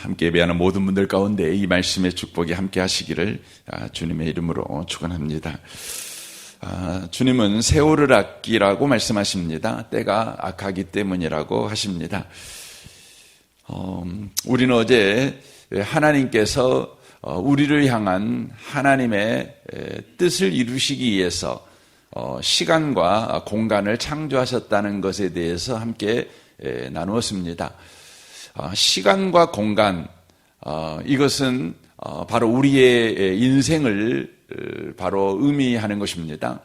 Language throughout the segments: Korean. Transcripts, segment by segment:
함께 예배하는 모든 분들 가운데 이 말씀의 축복이 함께 하시기를 주님의 이름으로 축원합니다. 주님은 세월을 아끼라고 말씀하십니다. 때가 악하기 때문이라고 하십니다. 우리는 어제 하나님께서 우리를 향한 하나님의 뜻을 이루시기 위해서 시간과 공간을 창조하셨다는 것에 대해서 함께 나누었습니다. 시간과 공간, 이것은 바로 우리의 인생을 바로 의미하는 것입니다.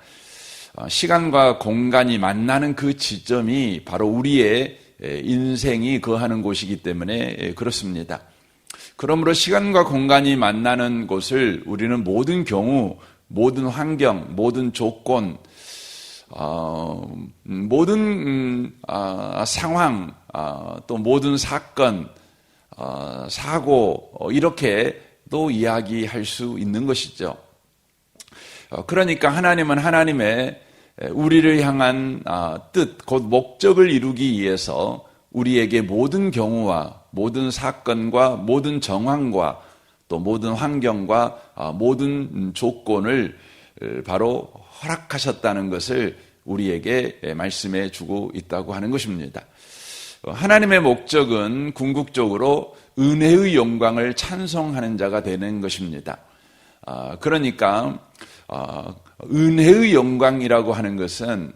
시간과 공간이 만나는 그 지점이 바로 우리의 인생이 거하는 곳이기 때문에 그렇습니다. 그러므로 시간과 공간이 만나는 곳을 우리는 모든 경우, 모든 환경, 모든 조건, 모든 상황, 또 모든 사건, 사고, 이렇게 또 이야기할 수 있는 것이죠. 그러니까 하나님은 하나님의 우리를 향한 뜻, 곧 목적을 이루기 위해서 우리에게 모든 경우와 모든 사건과 모든 정황과 또 모든 환경과 모든 조건을 바로 허락하셨다는 것을 우리에게 말씀해 주고 있다고 하는 것입니다. 하나님의 목적은 궁극적으로 은혜의 영광을 찬송하는 자가 되는 것입니다. 그러니까 은혜의 영광이라고 하는 것은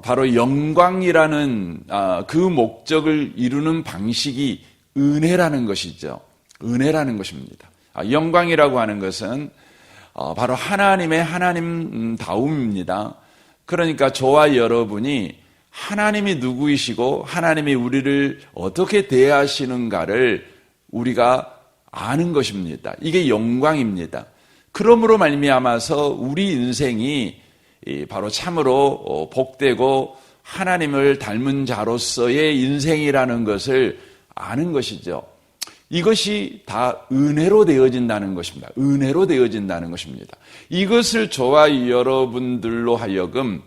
바로 영광이라는 그 목적을 이루는 방식이 은혜라는 것이죠. 은혜라는 것입니다. 영광이라고 하는 것은 바로 하나님의 하나님다움입니다. 그러니까 저와 여러분이 하나님이 누구이시고 하나님이 우리를 어떻게 대하시는가를 우리가 아는 것입니다. 이게 영광입니다. 그러므로 말미암아서 우리 인생이 바로 참으로 복되고 하나님을 닮은 자로서의 인생이라는 것을 아는 것이죠. 이것이 다 은혜로 되어진다는 것입니다. 은혜로 되어진다는 것입니다. 이것을 저와 여러분들로 하여금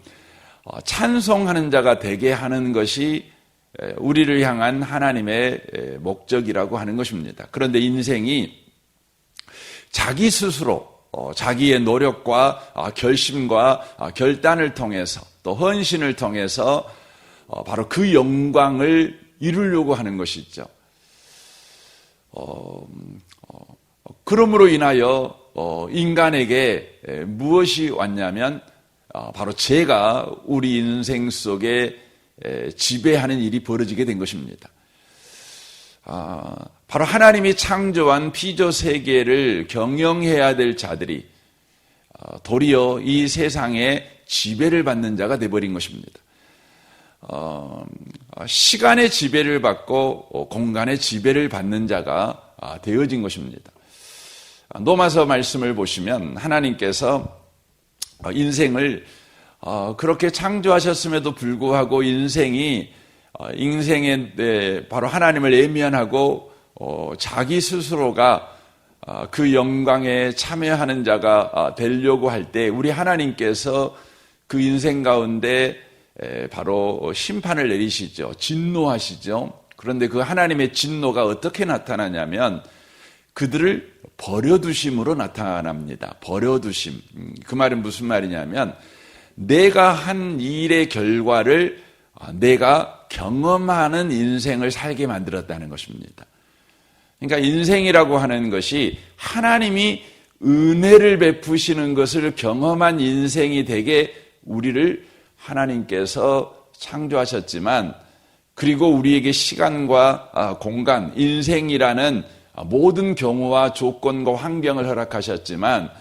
찬송하는 자가 되게 하는 것이 우리를 향한 하나님의 목적이라고 하는 것입니다. 그런데 인생이 자기 스스로 자기의 노력과 결심과 결단을 통해서 또 헌신을 통해서 바로 그 영광을 이루려고 하는 것이죠. 그러므로 인하여 인간에게 무엇이 왔냐면 바로 죄가 우리 인생 속에 지배하는 일이 벌어지게 된 것입니다. 바로 하나님이 창조한 피조 세계를 경영해야 될 자들이 도리어 이 세상에 지배를 받는 자가 되어버린 것입니다. 시간의 지배를 받고 공간의 지배를 받는 자가 되어진 것입니다. 로마서 말씀을 보시면 하나님께서 인생을 그렇게 창조하셨음에도 불구하고 인생에 바로 하나님을 외면하고 자기 스스로가 그 영광에 참여하는 자가 되려고 할 때 우리 하나님께서 그 인생 가운데 바로 심판을 내리시죠. 진노하시죠. 그런데 그 하나님의 진노가 어떻게 나타나냐면 그들을 버려두심으로 나타납니다. 버려두심. 그 말은 무슨 말이냐면 내가 한 일의 결과를 내가 경험하는 인생을 살게 만들었다는 것입니다. 그러니까 인생이라고 하는 것이 하나님이 은혜를 베푸시는 것을 경험한 인생이 되게 우리를 하나님께서 창조하셨지만 그리고 우리에게 시간과 공간, 인생이라는 모든 경우와 조건과 환경을 허락하셨지만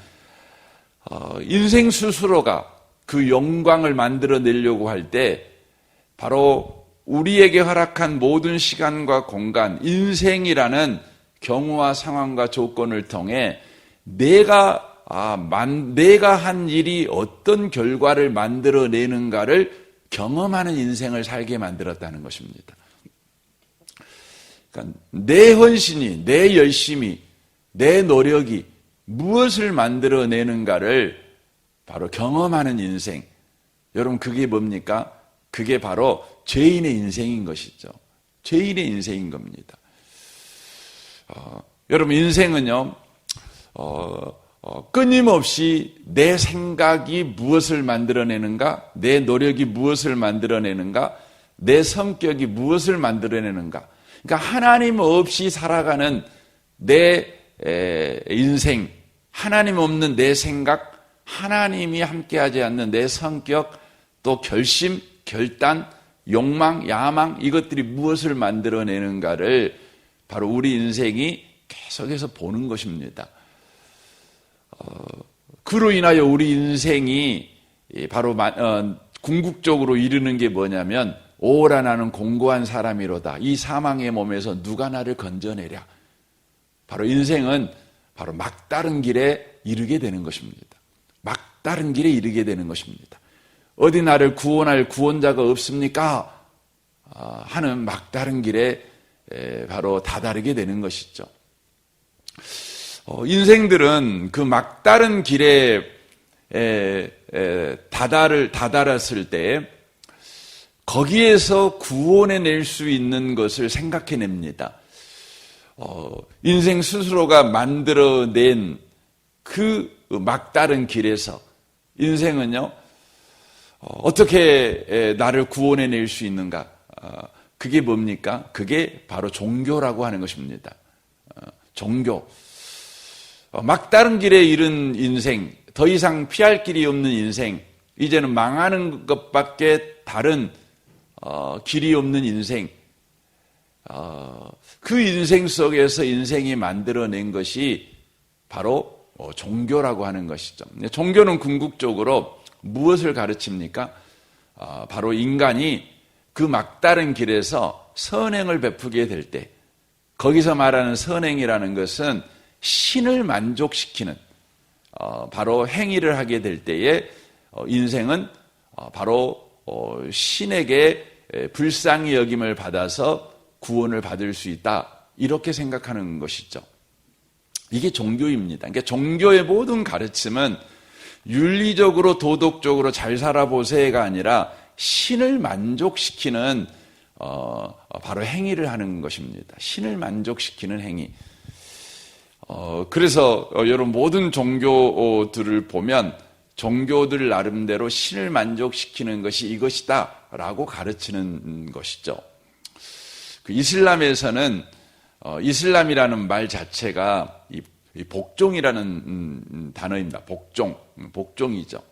인생 스스로가 그 영광을 만들어내려고 할 때 바로 우리에게 허락한 모든 시간과 공간, 인생이라는 경우와 상황과 조건을 통해 내가 한 일이 어떤 결과를 만들어내는가를 경험하는 인생을 살게 만들었다는 것입니다. 그러니까 내 헌신이, 내 열심이, 내 노력이 무엇을 만들어내는가를 바로 경험하는 인생. 여러분 그게 뭡니까? 그게 바로 죄인의 인생인 것이죠. 죄인의 인생인 겁니다. 여러분 인생은요 끊임없이 내 생각이 무엇을 만들어내는가, 내 노력이 무엇을 만들어내는가, 내 성격이 무엇을 만들어내는가. 그러니까 하나님 없이 살아가는 내 인생, 하나님 없는 내 생각, 하나님이 함께하지 않는 내 성격, 또 결심, 결단, 욕망, 야망, 이것들이 무엇을 만들어내는가를 바로 우리 인생이 계속해서 보는 것입니다. 그로 인하여 우리 인생이 바로 궁극적으로 이르는 게 뭐냐면, 오라 나는 공고한 사람이로다. 이 사망의 몸에서 누가 나를 건져내랴. 바로 인생은 바로 막다른 길에 이르게 되는 것입니다. 막다른 길에 이르게 되는 것입니다. 어디 나를 구원할 구원자가 없습니까? 하는 막다른 길에 바로 다다르게 되는 것이죠. 인생들은 그 막다른 길에 다다랐을 때 거기에서 구원해낼 수 있는 것을 생각해냅니다. 인생 스스로가 만들어낸 그 막다른 길에서 인생은요, 어떻게 나를 구원해낼 수 있는가? 그게 뭡니까? 그게 바로 종교라고 하는 것입니다. 종교. 막다른 길에 이른 인생, 더 이상 피할 길이 없는 인생, 이제는 망하는 것밖에 다른 길이 없는 인생, 그 인생 속에서 인생이 만들어낸 것이 바로 종교라고 하는 것이죠. 종교는 궁극적으로 무엇을 가르칩니까? 바로 인간이 그 막다른 길에서 선행을 베푸게 될 때, 거기서 말하는 선행이라는 것은 신을 만족시키는 바로 행위를 하게 될 때에 인생은 바로 신에게 불쌍히 여김을 받아서 구원을 받을 수 있다, 이렇게 생각하는 것이죠. 이게 종교입니다. 그러니까 종교의 모든 가르침은 윤리적으로 도덕적으로 잘 살아보세요가 아니라 신을 만족시키는 바로 행위를 하는 것입니다. 신을 만족시키는 행위. 그래서 여러분 모든 종교들을 보면 종교들 나름대로 신을 만족시키는 것이 이것이다 라고 가르치는 것이죠. 그 이슬람에서는 이슬람이라는 말 자체가 이 복종이라는 단어입니다. 복종이죠.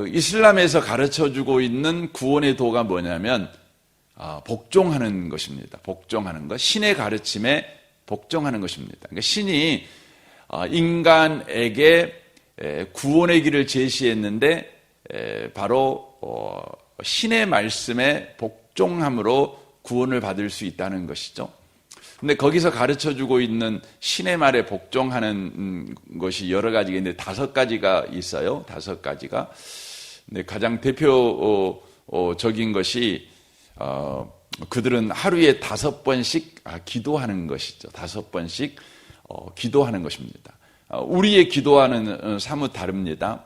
이슬람에서 가르쳐주고 있는 구원의 도가 뭐냐면 복종하는 것입니다. 복종하는 것, 신의 가르침에 복종하는 것입니다. 그러니까 신이 인간에게 구원의 길을 제시했는데 바로 신의 말씀에 복종함으로 구원을 받을 수 있다는 것이죠. 근데 거기서 가르쳐주고 있는 신의 말에 복종하는 것이 여러 가지가 있는데 5가지가 있어요. 5가지가. 근데 가장 대표적인 것이 그들은 하루에 5번씩 기도하는 것이죠. 5번씩 기도하는 것입니다. 우리의 기도와는 사뭇 다릅니다.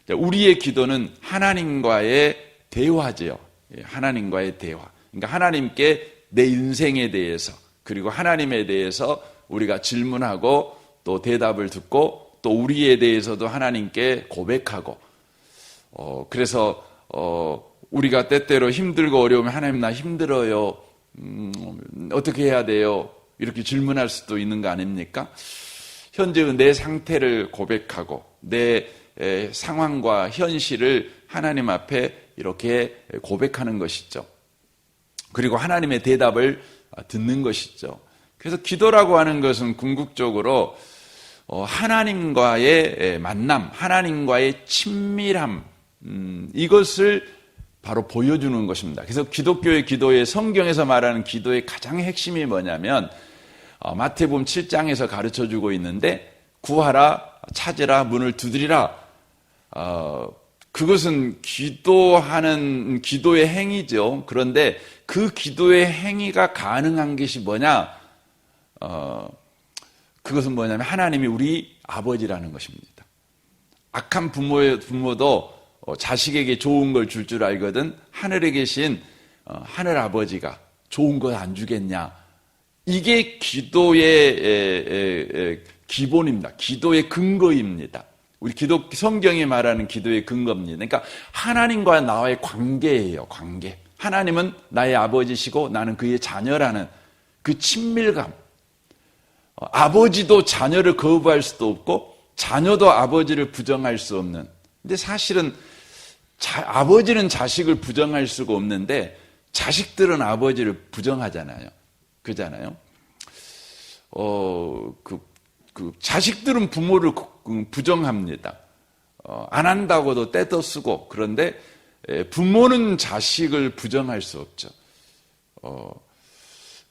우리의 기도는 하나님과의 대화죠. 하나님과의 대화. 그러니까 하나님께 내 인생에 대해서, 그리고 하나님에 대해서 우리가 질문하고 또 대답을 듣고 또 우리에 대해서도 하나님께 고백하고, 그래서 우리가 때때로 힘들고 어려우면 하나님 나 힘들어요. 어떻게 해야 돼요? 이렇게 질문할 수도 있는 거 아닙니까? 현재의 내 상태를 고백하고 내 상황과 현실을 하나님 앞에 이렇게 고백하는 것이죠. 그리고 하나님의 대답을 듣는 것이죠. 그래서 기도라고 하는 것은 궁극적으로 하나님과의 만남, 하나님과의 친밀함, 이것을 바로 보여주는 것입니다. 그래서 기독교의 기도의, 성경에서 말하는 기도의 가장 핵심이 뭐냐면 마태복음 7장에서 가르쳐주고 있는데 구하라, 찾으라, 문을 두드리라. 그것은 기도하는 기도의 행위죠. 그런데 그 기도의 행위가 가능한 것이 뭐냐? 그것은 뭐냐면 하나님이 우리 아버지라는 것입니다. 악한 부모도 자식에게 좋은 걸 줄 줄 알거든 하늘에 계신 하늘 아버지가 좋은 거 안 주겠냐? 이게 기도의 기본입니다. 기도의 근거입니다. 우리 기도 성경이 말하는 기도의 근거입니다. 그러니까 하나님과 나와의 관계예요. 관계. 하나님은 나의 아버지시고 나는 그의 자녀라는 그 친밀감. 아버지도 자녀를 거부할 수도 없고 자녀도 아버지를 부정할 수 없는. 근데 사실은 아버지는 자식을 부정할 수가 없는데 자식들은 아버지를 부정하잖아요. 그잖아요. 자식들은 부모를 부정합니다. 안 한다고도 떼도 쓰고. 그런데 부모는 자식을 부정할 수 없죠.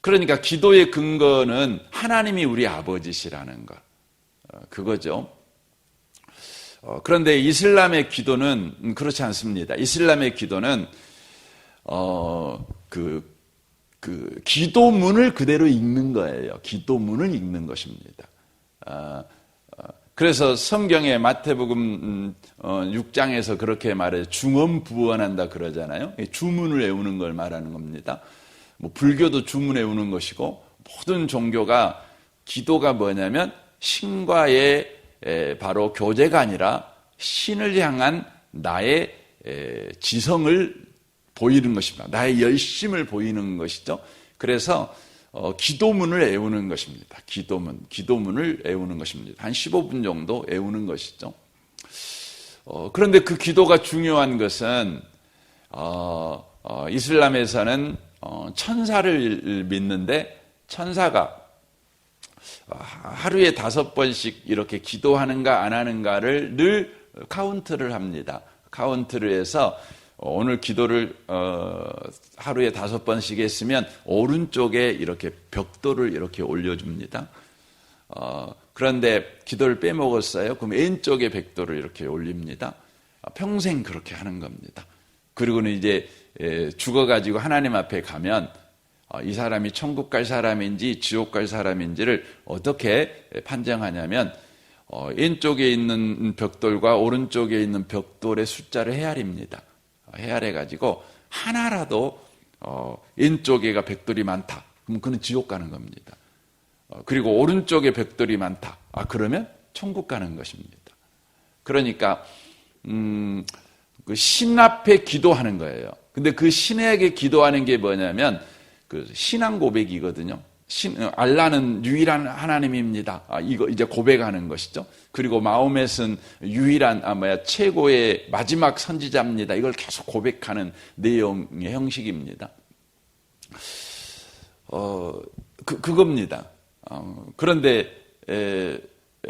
그러니까 기도의 근거는 하나님이 우리 아버지시라는 것. 그거죠. 그런데 이슬람의 기도는 그렇지 않습니다. 이슬람의 기도는 기도문을 그대로 읽는 거예요. 기도문을 읽는 것입니다. 그래서 성경에 마태복음 6장에서 그렇게 말해요. 중언부언한다 그러잖아요. 주문을 외우는 걸 말하는 겁니다. 불교도 주문 외우는 것이고 모든 종교가 기도가 뭐냐면 신과의 바로 교제가 아니라 신을 향한 나의 지성을 보이는 것입니다. 나의 열심을 보이는 것이죠. 그래서 기도문을 외우는 것입니다. 기도문을 외우는 것입니다. 한 15분 정도 외우는 것이죠. 그런데 그 기도가 중요한 것은 이슬람에서는 천사를 믿는데 천사가 하루에 5번씩 이렇게 기도하는가 안 하는가를 늘 카운트를 합니다. 카운트를 해서 오늘 기도를 하루에 5번씩 했으면 오른쪽에 이렇게 벽돌을 이렇게 올려줍니다. 그런데 기도를 빼먹었어요. 그럼 왼쪽에 벽돌을 이렇게 올립니다. 평생 그렇게 하는 겁니다. 그리고는 이제 죽어가지고 하나님 앞에 가면 이 사람이 천국 갈 사람인지 지옥 갈 사람인지를 어떻게 판정하냐면 왼쪽에 있는 벽돌과 오른쪽에 있는 벽돌의 숫자를 헤아립니다. 헤아려가지고 하나라도 왼쪽에가 벽돌이 많다. 그럼 그는 지옥 가는 겁니다. 그리고 오른쪽에 벽돌이 많다. 그러면 천국 가는 것입니다. 그러니까 그 신 앞에 기도하는 거예요. 근데 그 신에게 기도하는 게 뭐냐면 그 신앙 고백이거든요. 알라는 유일한 하나님입니다. 이거 이제 고백하는 것이죠. 그리고 마호멧은 유일한 최고의 마지막 선지자입니다. 이걸 계속 고백하는 내용의 형식입니다. 그겁니다. 그런데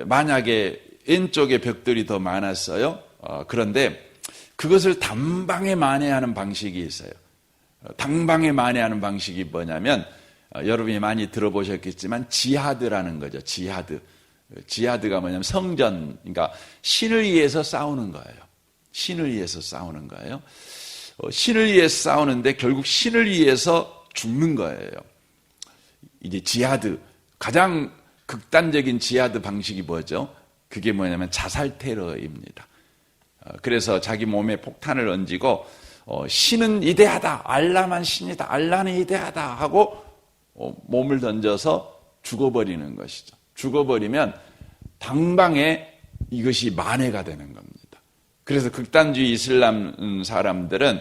만약에 왼쪽에 벽돌이 더 많았어요. 그런데 그것을 단방에 만회하는 방식이 있어요. 단방에 만회하는 방식이 뭐냐면 여러분이 많이 들어보셨겠지만 지하드라는 거죠. 지하드가 뭐냐면 성전, 그러니까 신을 위해서 싸우는 거예요. 신을 위해서 싸우는 거예요. 신을 위해서 싸우는데 결국 신을 위해서 죽는 거예요. 이제 지하드, 가장 극단적인 지하드 방식이 뭐죠? 그게 뭐냐면 자살 테러입니다. 그래서 자기 몸에 폭탄을 얹고 신은 이대하다, 알라만 신이다, 알라는 이대하다 하고 몸을 던져서 죽어버리는 것이죠. 죽어버리면 당방에 이것이 만회가 되는 겁니다. 그래서 극단주의 이슬람 사람들은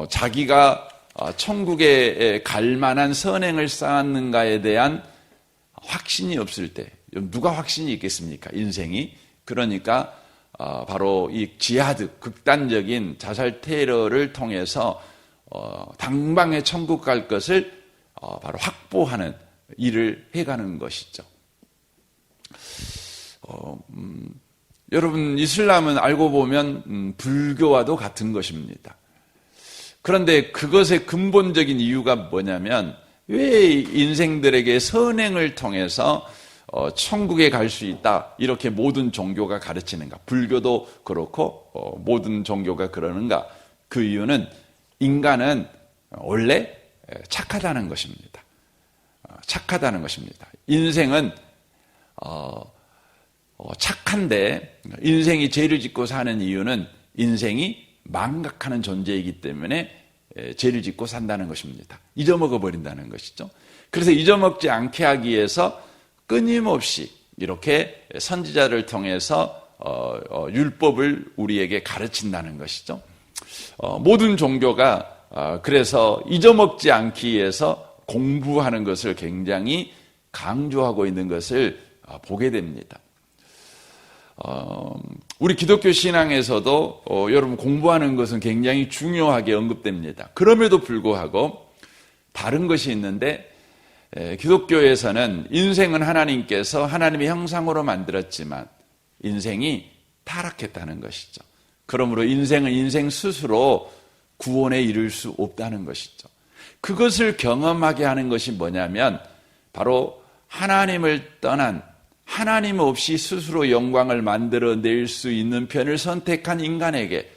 자기가 천국에 갈 만한 선행을 쌓았는가에 대한 확신이 없을 때, 누가 확신이 있겠습니까? 인생이. 그러니까 바로 이 지하드, 극단적인 자살 테러를 통해서 당방에 천국 갈 것을 바로 확보하는 일을 해가는 것이죠. 여러분, 이슬람은 알고 보면 불교와도 같은 것입니다. 그런데 그것의 근본적인 이유가 뭐냐면 왜 인생들에게 선행을 통해서 천국에 갈 수 있다, 이렇게 모든 종교가 가르치는가? 불교도 그렇고 모든 종교가 그러는가? 그 이유는 인간은 원래 착하다는 것입니다. 착하다는 것입니다. 인생은 착한데 인생이 죄를 짓고 사는 이유는 인생이 망각하는 존재이기 때문에 죄를 짓고 산다는 것입니다. 잊어먹어 버린다는 것이죠. 그래서 잊어먹지 않게 하기 위해서 끊임없이 이렇게 선지자를 통해서 율법을 우리에게 가르친다는 것이죠. 모든 종교가 그래서 잊어먹지 않기 위해서 공부하는 것을 굉장히 강조하고 있는 것을 보게 됩니다. 우리 기독교 신앙에서도 여러분 공부하는 것은 굉장히 중요하게 언급됩니다. 그럼에도 불구하고 다른 것이 있는데 기독교에서는 인생은 하나님께서 하나님의 형상으로 만들었지만 인생이 타락했다는 것이죠. 그러므로 인생은 인생 스스로 구원에 이를 수 없다는 것이죠. 그것을 경험하게 하는 것이 뭐냐면 바로 하나님을 떠난 하나님 없이 스스로 영광을 만들어낼 수 있는 편을 선택한 인간에게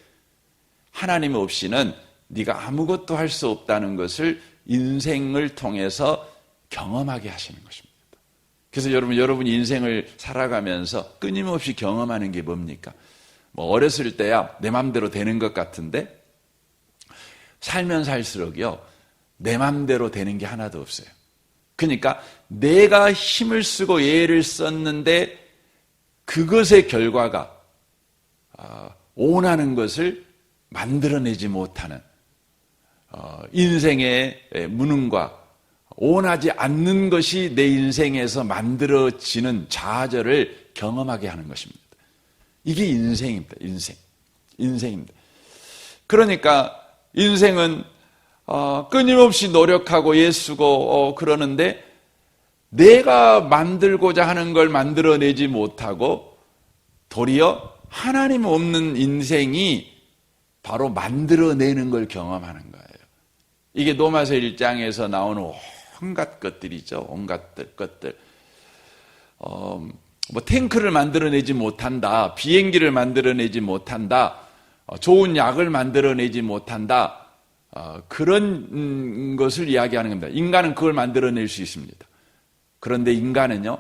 하나님 없이는 네가 아무것도 할 수 없다는 것을 인생을 통해서 경험하게 하시는 것입니다. 그래서 여러분 인생을 살아가면서 끊임없이 경험하는 게 뭡니까? 어렸을 때야 내 맘대로 되는 것 같은데 살면 살수록요 내 맘대로 되는 게 하나도 없어요. 그러니까 내가 힘을 쓰고 애를 썼는데 그것의 결과가 원하는 것을 만들어내지 못하는 인생의 무능과 원하지 않는 것이 내 인생에서 만들어지는 좌절을 경험하게 하는 것입니다. 이게 인생입니다. 인생입니다. 그러니까 인생은 끊임없이 노력하고 애쓰고 그러는데 내가 만들고자 하는 걸 만들어내지 못하고 도리어 하나님 없는 인생이 바로 만들어내는 걸 경험하는 거예요. 이게 로마서 1장에서 나오는 온갖 것들이죠. 온갖 것들. 탱크를 만들어내지 못한다. 비행기를 만들어내지 못한다. 좋은 약을 만들어내지 못한다. 그런 것을 이야기하는 겁니다. 인간은 그걸 만들어낼 수 있습니다. 그런데 인간은요,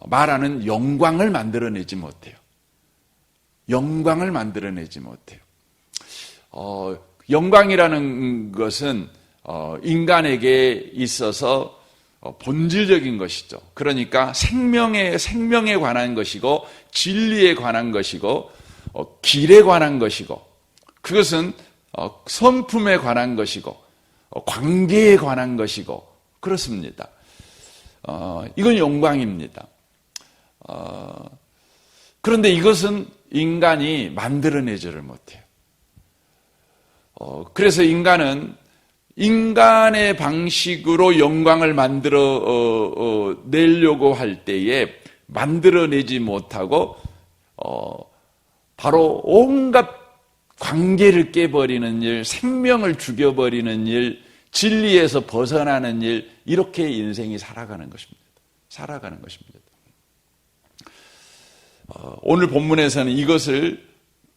말하는 영광을 만들어내지 못해요. 영광을 만들어내지 못해요. 영광이라는 것은 인간에게 있어서 본질적인 것이죠. 그러니까 생명에 관한 것이고 진리에 관한 것이고 길에 관한 것이고 그것은 성품에 관한 것이고 관계에 관한 것이고 그렇습니다. 이건 영광입니다. 그런데 이것은 인간이 만들어내지를 못해요. 그래서 인간은 인간의 방식으로 영광을 만들어 내려고 할 때에 만들어내지 못하고 바로 온갖 관계를 깨버리는 일, 생명을 죽여버리는 일, 진리에서 벗어나는 일, 이렇게 인생이 살아가는 것입니다. 살아가는 것입니다. 오늘 본문에서는 이것을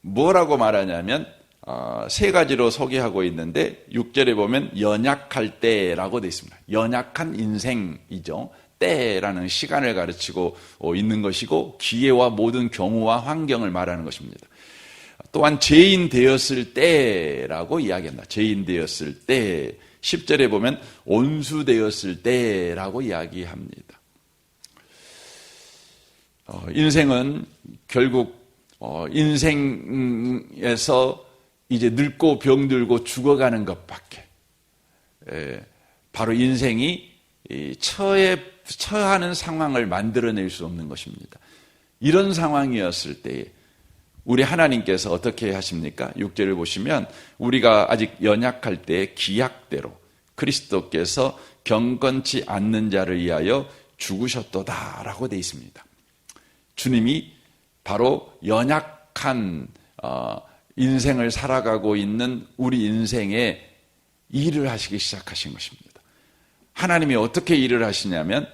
뭐라고 말하냐면 세 가지로 소개하고 있는데 6절에 보면 연약할 때라고 되어 있습니다. 연약한 인생이죠. 때라는 시간을 가르치고 있는 것이고 기회와 모든 경우와 환경을 말하는 것입니다. 또한 죄인 되었을 때라고 이야기합니다. 죄인 되었을 때 10절에 보면 온수 되었을 때라고 이야기합니다. 인생은 결국 인생에서 이제 늙고 병들고 죽어가는 것밖에 바로 인생이 처하는 상황을 만들어낼 수 없는 것입니다. 이런 상황이었을 때에 우리 하나님께서 어떻게 하십니까? 6절을 보시면 우리가 아직 연약할 때 기약대로 그리스도께서 경건치 않는 자를 위하여 죽으셨도다라고 되어 있습니다. 주님이 바로 연약한 인생을 살아가고 있는 우리 인생에 일을 하시기 시작하신 것입니다. 하나님이 어떻게 일을 하시냐면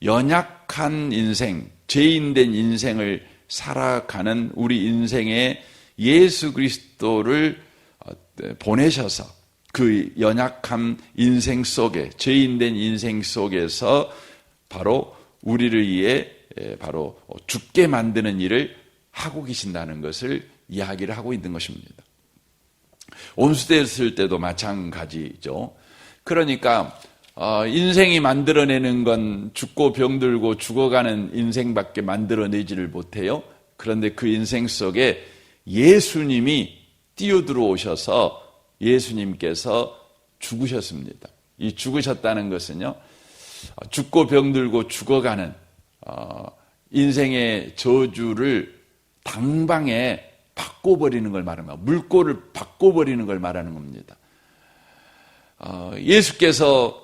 연약한 인생, 죄인된 인생을 살아가는 우리 인생에 예수 그리스도를 보내셔서 그 연약한 인생 속에, 죄인된 인생 속에서 바로 우리를 위해 바로 죽게 만드는 일을 하고 계신다는 것을 이야기를 하고 있는 것입니다. 온수되었을 때도 마찬가지죠. 그러니까 인생이 만들어내는 건 죽고 병들고 죽어가는 인생밖에 만들어내지를 못해요. 그런데 그 인생 속에 예수님이 뛰어들어오셔서 예수님께서 죽으셨습니다. 이 죽으셨다는 것은요, 죽고 병들고 죽어가는 인생의 저주를 당방에 바꿔버리는 걸 말하는 겁니다. 물꼬를 바꿔버리는 걸 말하는 겁니다. 예수께서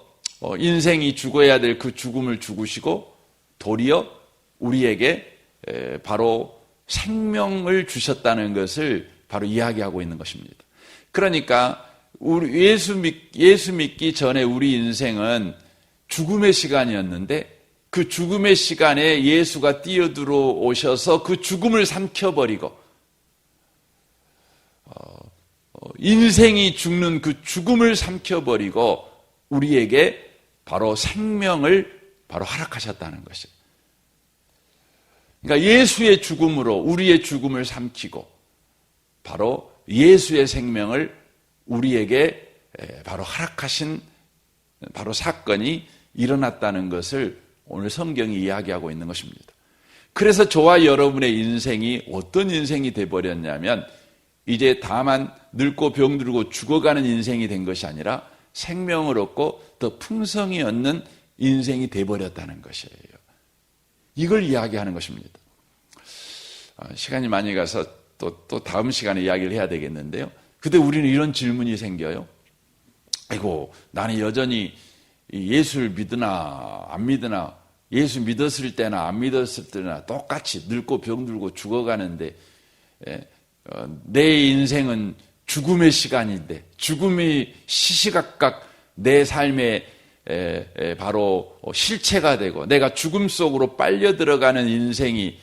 인생이 죽어야 될 그 죽음을 죽으시고 도리어 우리에게 바로 생명을 주셨다는 것을 바로 이야기하고 있는 것입니다. 그러니까 예수 믿기 전에 우리 인생은 죽음의 시간이었는데 그 죽음의 시간에 예수가 뛰어들어 오셔서 그 죽음을 삼켜버리고 인생이 죽는 그 죽음을 삼켜버리고 우리에게 바로 생명을 바로 허락하셨다는 것이에요. 그러니까 예수의 죽음으로 우리의 죽음을 삼키고 바로 예수의 생명을 우리에게 바로 허락하신 바로 사건이 일어났다는 것을 오늘 성경이 이야기하고 있는 것입니다. 그래서 저와 여러분의 인생이 어떤 인생이 되어버렸냐면 이제 다만 늙고 병들고 죽어가는 인생이 된 것이 아니라 생명을 얻고 더 풍성히 얻는 인생이 되어버렸다는 것이에요. 이걸 이야기하는 것입니다. 시간이 많이 가서 또 다음 시간에 이야기를 해야 되겠는데요. 그때 우리는 이런 질문이 생겨요. 아이고, 나는 여전히 예수를 믿으나 안 믿으나, 예수 믿었을 때나 안 믿었을 때나 똑같이 늙고 병들고 죽어가는데 내 인생은 죽음의 시간인데 죽음이 시시각각 내 삶의 바로 실체가 되고 내가 죽음 속으로 빨려 들어가는 인생이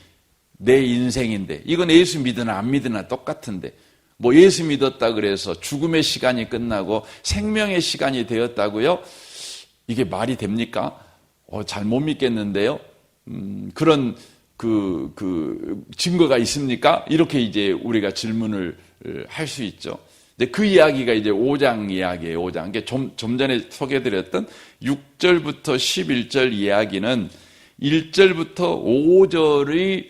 내 인생인데 이건 예수 믿으나 안 믿으나 똑같은데 뭐 예수 믿었다 그래서 죽음의 시간이 끝나고 생명의 시간이 되었다고요? 이게 말이 됩니까? 잘 못 믿겠는데요. 그런 그 증거가 있습니까? 이렇게 이제 우리가 질문을 할 수 있죠. 근데 그 이야기가 이제 5장 이야기예요. 5장. 이게 좀 전에 소개해드렸던 6절부터 11절 이야기는 1절부터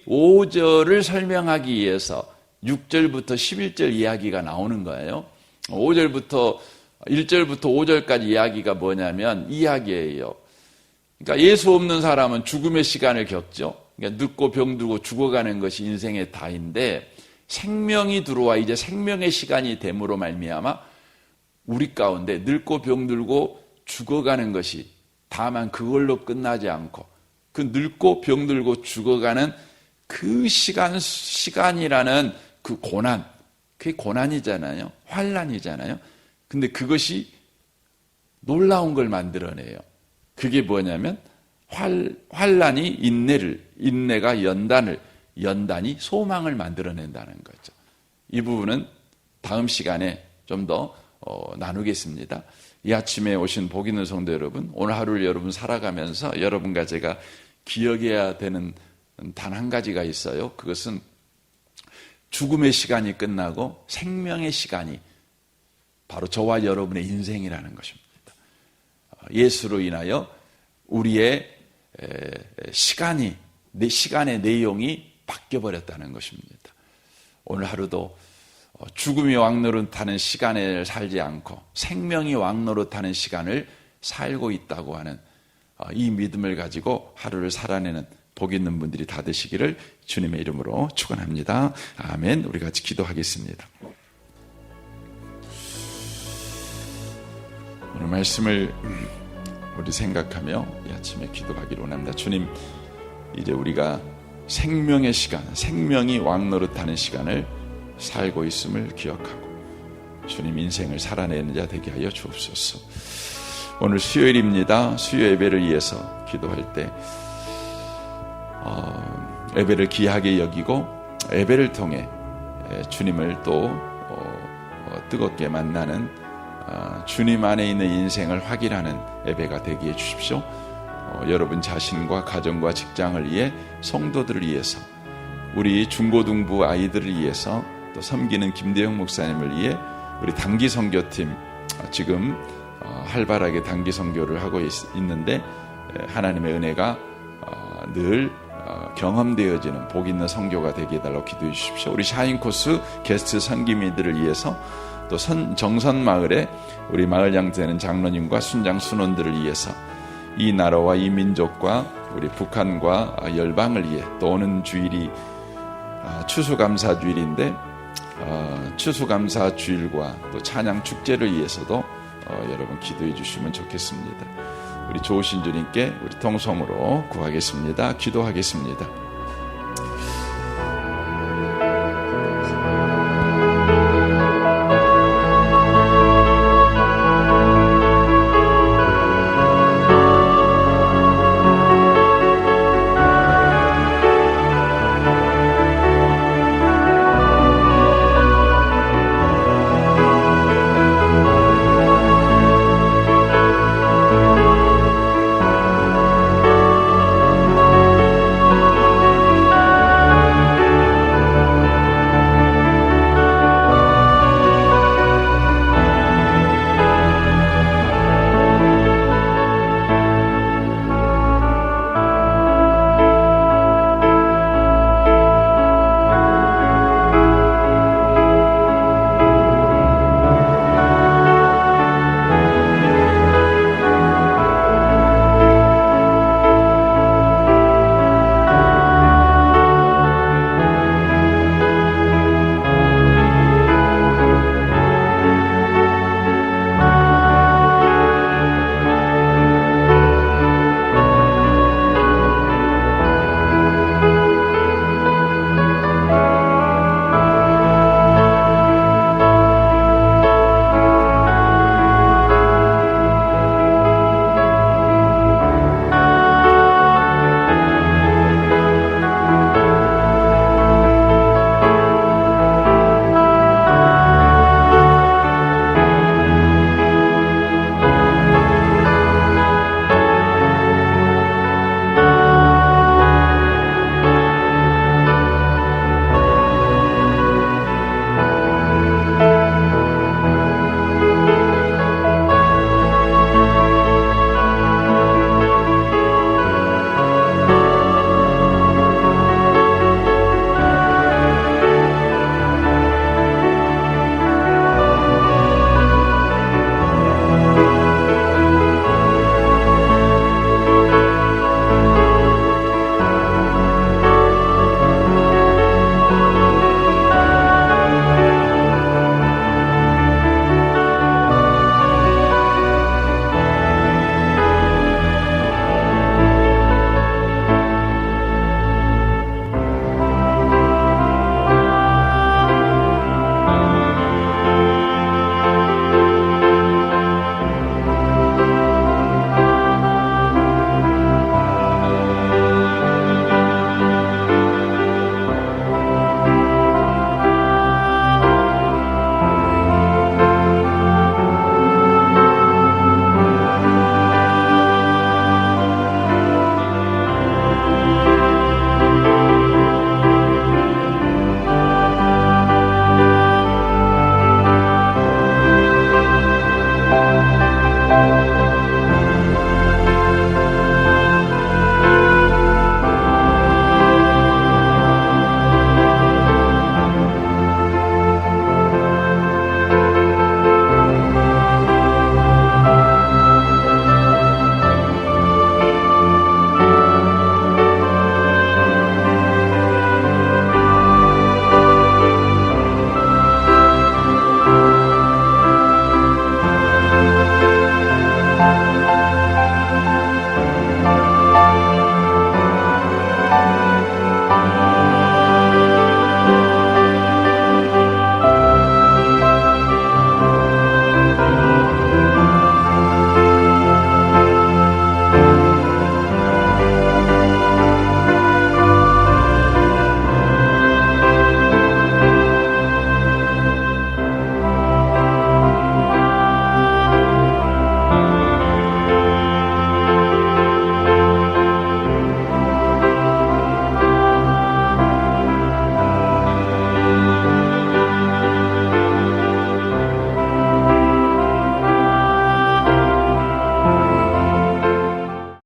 5절을 설명하기 위해서 6절부터 11절 이야기가 나오는 거예요. 1절부터 5절까지 이야기가 뭐냐면 이 이야기예요. 그러니까 예수 없는 사람은 죽음의 시간을 겪죠. 그러니까 늙고 병들고 죽어가는 것이 인생의 다인데 생명이 들어와 이제 생명의 시간이 됨으로 말미암아 우리 가운데 늙고 병들고 죽어가는 것이 다만 그걸로 끝나지 않고 그 늙고 병들고 죽어가는 그 시간이라는 그 고난, 그게 고난이잖아요. 환난이잖아요. 근데 그것이 놀라운 걸 만들어내요. 그게 뭐냐면 환난이 인내가 연단이 소망을 만들어낸다는 거죠. 이 부분은 다음 시간에 좀 더 나누겠습니다. 이 아침에 오신 복 있는 성도 여러분, 오늘 하루를 여러분 살아가면서 여러분과 제가 기억해야 되는 단 한 가지가 있어요. 그것은 죽음의 시간이 끝나고 생명의 시간이 바로 저와 여러분의 인생이라는 것입니다. 예수로 인하여 우리의 시간의 내용이 바뀌어버렸다는 것입니다. 오늘 하루도 죽음이 왕노릇하는 시간을 살지 않고 생명이 왕노릇하는 시간을 살고 있다고 하는 이 믿음을 가지고 하루를 살아내는 복 있는 분들이 다 되시기를 주님의 이름으로 축원합니다. 아멘. 우리 같이 기도하겠습니다. 오늘 말씀을 우리 생각하며 이 아침에 기도하기를 원합니다. 주님, 이제 우리가 생명의 시간, 생명이 왕노릇하는 시간을 살고 있음을 기억하고 주님 인생을 살아내는 자 되게 하여 주옵소서. 오늘 수요일입니다. 수요 예배를 위해서 기도할 때 예배를 귀하게 여기고 예배를 통해 주님을 또 뜨겁게 만나는 주님 안에 있는 인생을 확인하는 예배가 되게 해 주십시오. 여러분 자신과 가정과 직장을 위해 성도들을 위해서 우리 중고등부 아이들을 위해서 또 섬기는 김대영 목사님을 위해 우리 단기 선교팀 지금 활발하게 단기 선교를 하고 있는데 하나님의 은혜가 늘 경험되어지는 복 있는 선교가 되게 해달라고 기도해 주십시오. 우리 샤인 코스 게스트 선기미들을 위해서 또 정선 마을에 우리 마을 양되는 장로님과 순장 순원들을 위해서 이 나라와 이 민족과 우리 북한과 열방을 위해 또 오는 주일이 추수감사 주일인데 추수감사 주일과 또 찬양 축제를 위해서도 여러분 기도해 주시면 좋겠습니다. 우리 좋으신 주님께 우리 통성으로 구하겠습니다. 기도하겠습니다.